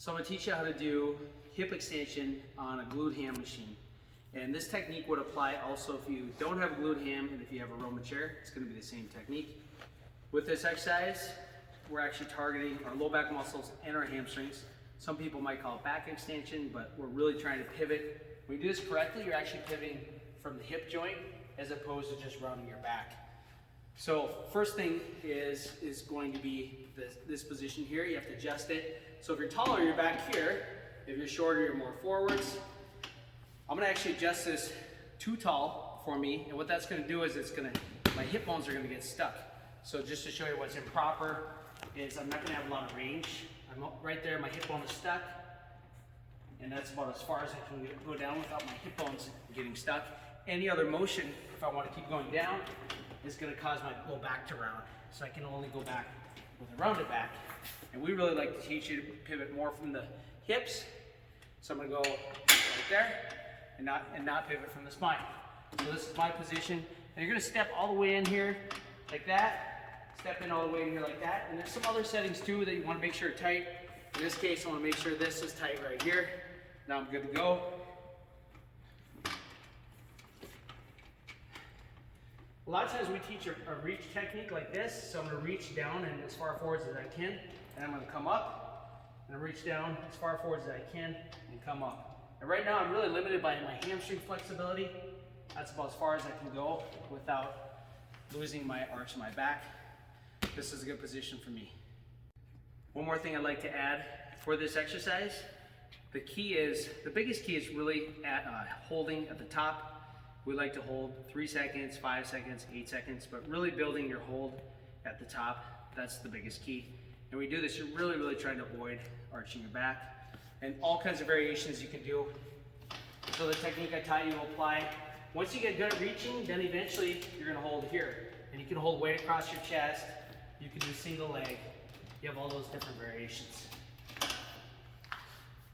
So I'm going to teach you how to do hip extension on a glute ham machine. And this technique would apply also if you don't have a glute ham and if you have a Roman chair. It's going to be the same technique. With this exercise, we're actually targeting our low back muscles and our hamstrings. Some people might call it back extension, but we're really trying to pivot. When you do this correctly, you're actually pivoting from the hip joint as opposed to just rounding your back. So first thing is going to be this position here. You have to adjust it. So if you're taller, you're back here. If you're shorter, you're more forwards. I'm going to actually adjust this too tall for me, and what that's going to do is my hip bones are going to get stuck. So just to show you what's improper is I'm not going to have a lot of range. I'm right there, my hip bone is stuck, and that's about as far as I can go down without my hip bones getting stuck. Any other motion, if I want to keep going down, is going to cause my low back to round. So I can only go back with a rounded back. And we really like to teach you to pivot more from the hips. So I'm going to go right there and not pivot from the spine. So this is my position. And you're going to step all the way in here like that. Step in all the way in here like that. And there's some other settings too that you want to make sure are tight. In this case, I want to make sure this is tight right here. Now I'm good to go. A lot of times we teach a reach technique like this. So I'm going to reach down and as far forwards as I can. And I'm going to come up and reach down as far forwards as I can and come up. And right now I'm really limited by my hamstring flexibility. That's about as far as I can go without losing my arch in my back. This is a good position for me. One more thing I'd like to add for this exercise. The biggest key is really at holding at the top. We like to hold 3 seconds, 5 seconds, 8 seconds, but really building your hold at the top, that's the biggest key. And when you do this, you're really trying to avoid arching your back. And all kinds of variations you can do. So the technique I taught you will apply. Once you get good at reaching, then eventually you're gonna hold here. And you can hold weight across your chest. You can do single leg. You have all those different variations.